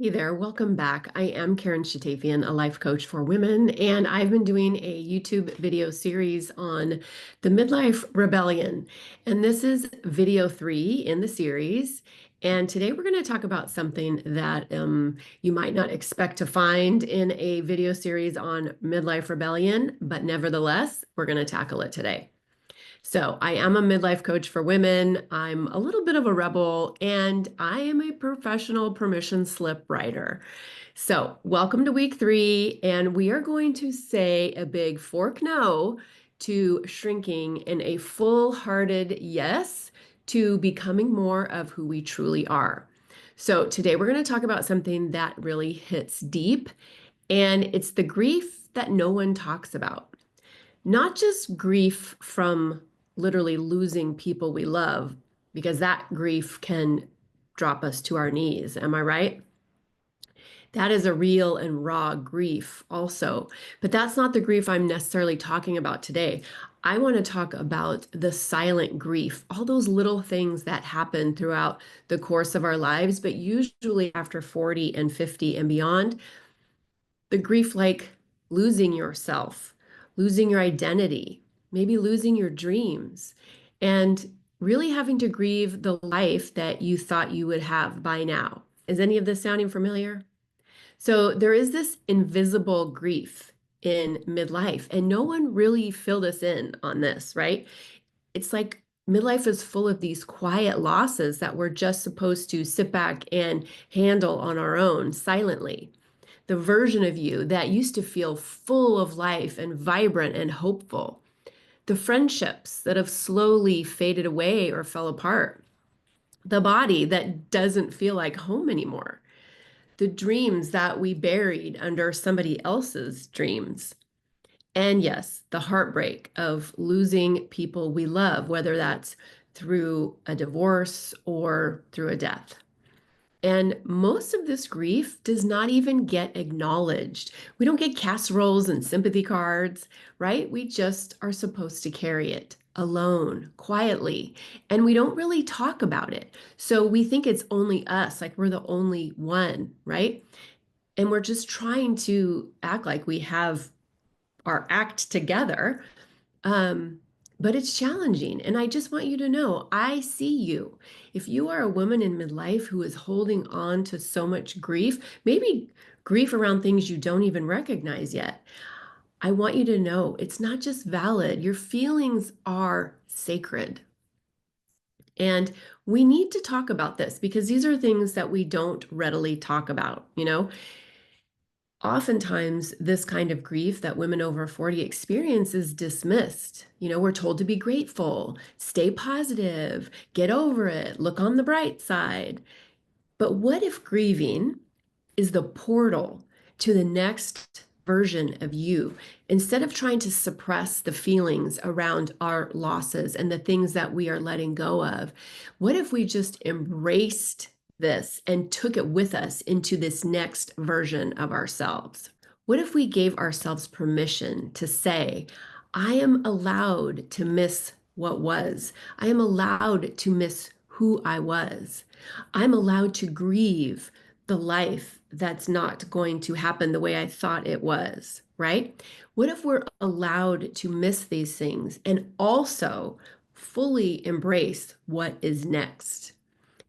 Hey there, welcome back. I am Karen Shatafian, a life coach for women, and I've been doing a YouTube video series on the Midlife Rebellion. And this is video 3 in the series. And today we're going to talk about something that you might not expect to find in a video series on Midlife Rebellion, but nevertheless, we're going to tackle it today. So, I am a midlife coach for women. I'm a little bit of a rebel, and I am a professional permission slip writer. So, welcome to week 3, and we are going to say a big fork no to shrinking and a full-hearted yes to becoming more of who we truly are. So, today we're going to talk about something that really hits deep, and it's the grief that no one talks about. Not just grief from literally losing people we love, because that grief can drop us to our knees. Am I right? That is a real and raw grief, also. But that's not the grief I'm necessarily talking about today. I want to talk about the silent grief, all those little things that happen throughout the course of our lives, but usually after 40 and 50 and beyond, the grief like losing yourself, losing your identity, maybe losing your dreams, and really having to grieve the life that you thought you would have by now. Is any of this sounding familiar? So there is this invisible grief in midlife, and no one really filled us in on this, right? It's like midlife is full of these quiet losses that we're just supposed to sit back and handle on our own silently. The version of you that used to feel full of life and vibrant and hopeful. The friendships that have slowly faded away or fell apart. The body that doesn't feel like home anymore. The dreams that we buried under somebody else's dreams. And yes, the heartbreak of losing people we love, whether that's through a divorce or through a death. And most of this grief does not even get acknowledged. We don't get casseroles and sympathy cards, right? We just are supposed to carry it alone, quietly, and we don't really talk about it. So we think it's only us, like we're the only one, right? And we're just trying to act like we have our act together, um, but it's challenging. And I just want you to know, I see you. If you are a woman in midlife who is holding on to so much grief, maybe grief around things you don't even recognize yet, I want you to know it's not just valid. Your feelings are sacred. And we need to talk about this because these are things that we don't readily talk about. Oftentimes this kind of grief that women over 40 experience is dismissed. We're told to be grateful, stay positive, get over it, look on the bright side. But what if grieving is the portal to the next version of you? Instead of trying to suppress the feelings around our losses and the things that we are letting go of, what if we just embraced this and took it with us into this next version of ourselves? What if we gave ourselves permission to say, I am allowed to miss what was. I am allowed to miss who I was. I'm allowed to grieve the life that's not going to happen the way I thought it was, right? What if we're allowed to miss these things and also fully embrace what is next?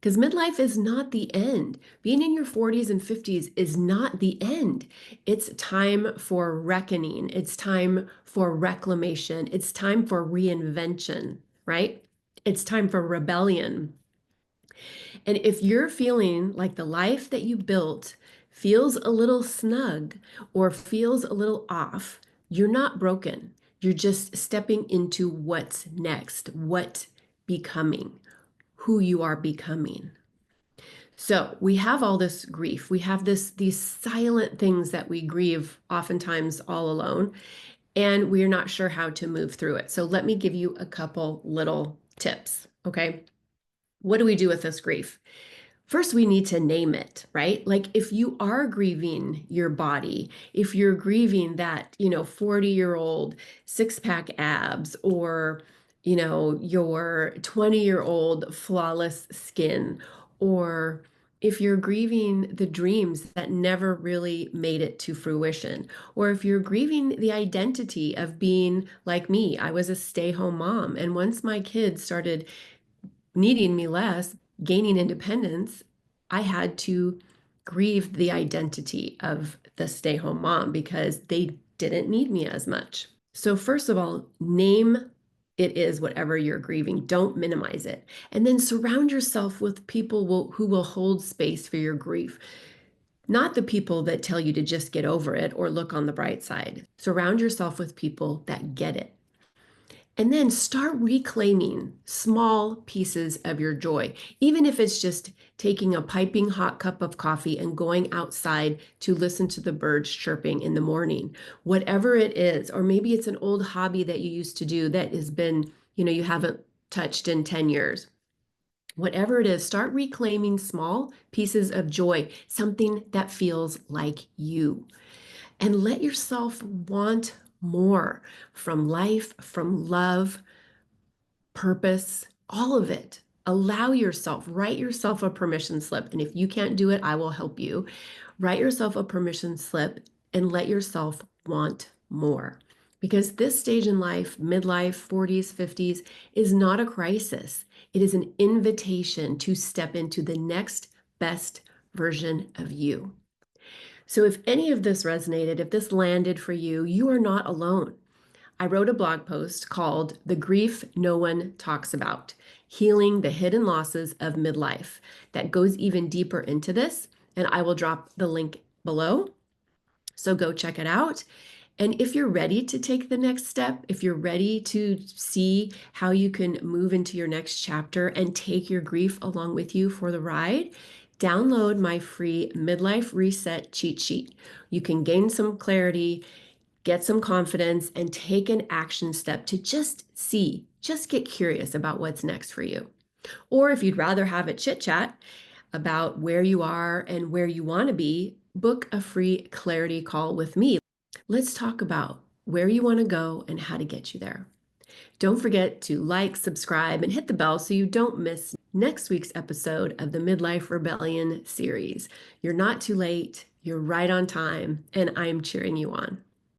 Because midlife is not the end. Being in your 40s and 50s is not the end. It's time for reckoning. It's time for reclamation. It's time for reinvention, right? It's time for rebellion. And if you're feeling like the life that you built feels a little snug or feels a little off, you're not broken. You're just stepping into what's next, what becoming, who you are becoming. So we have all this grief. We have these silent things that we grieve oftentimes all alone, and we're not sure how to move through it. So let me give you a couple little tips, okay? What do we do with this grief? First, we need to name it, right? Like if you are grieving your body, if you're grieving that, 40-year-old six-pack abs or, your 20-year-old flawless skin or if you're grieving the dreams that never really made it to fruition, or if you're grieving the identity of being like me, I was a stay-home mom. And once my kids started needing me less, gaining independence, I had to grieve the identity of the stay-home mom because they didn't need me as much. So first of all, name it is whatever you're grieving. Don't minimize it. And then surround yourself with people who will hold space for your grief. Not the people that tell you to just get over it or look on the bright side. Surround yourself with people that get it. And then start reclaiming small pieces of your joy, even if it's just taking a piping hot cup of coffee and going outside to listen to the birds chirping in the morning. Whatever it is, or maybe it's an old hobby that you used to do that has been, you haven't touched in 10 years. Whatever it is, start reclaiming small pieces of joy, something that feels like you. And let yourself want more from life, from love, purpose, all of it. Allow yourself, write yourself a permission slip. And if you can't do it, I will help you. Write yourself a permission slip and let yourself want more. Because this stage in life, midlife, 40s, 50s, is not a crisis. It is an invitation to step into the next best version of you. So if any of this resonated, if this landed for you, you are not alone. I wrote a blog post called The Grief No One Talks About: Healing the Hidden Losses of Midlife, that goes even deeper into this, and I will drop the link below. So go check it out. And if you're ready to take the next step, if you're ready to see how you can move into your next chapter and take your grief along with you for the ride, download my free Midlife Reset cheat sheet. You can gain some clarity, get some confidence, and take an action step to just get curious about what's next for you. Or if you'd rather have a chit chat about where you are and where you want to be, book a free clarity call with me. Let's talk about where you want to go and how to get you there. Don't forget to like, subscribe, and hit the bell so you don't miss next week's episode of the Midlife Rebellion series. You're not too late, you're right on time, and I'm cheering you on.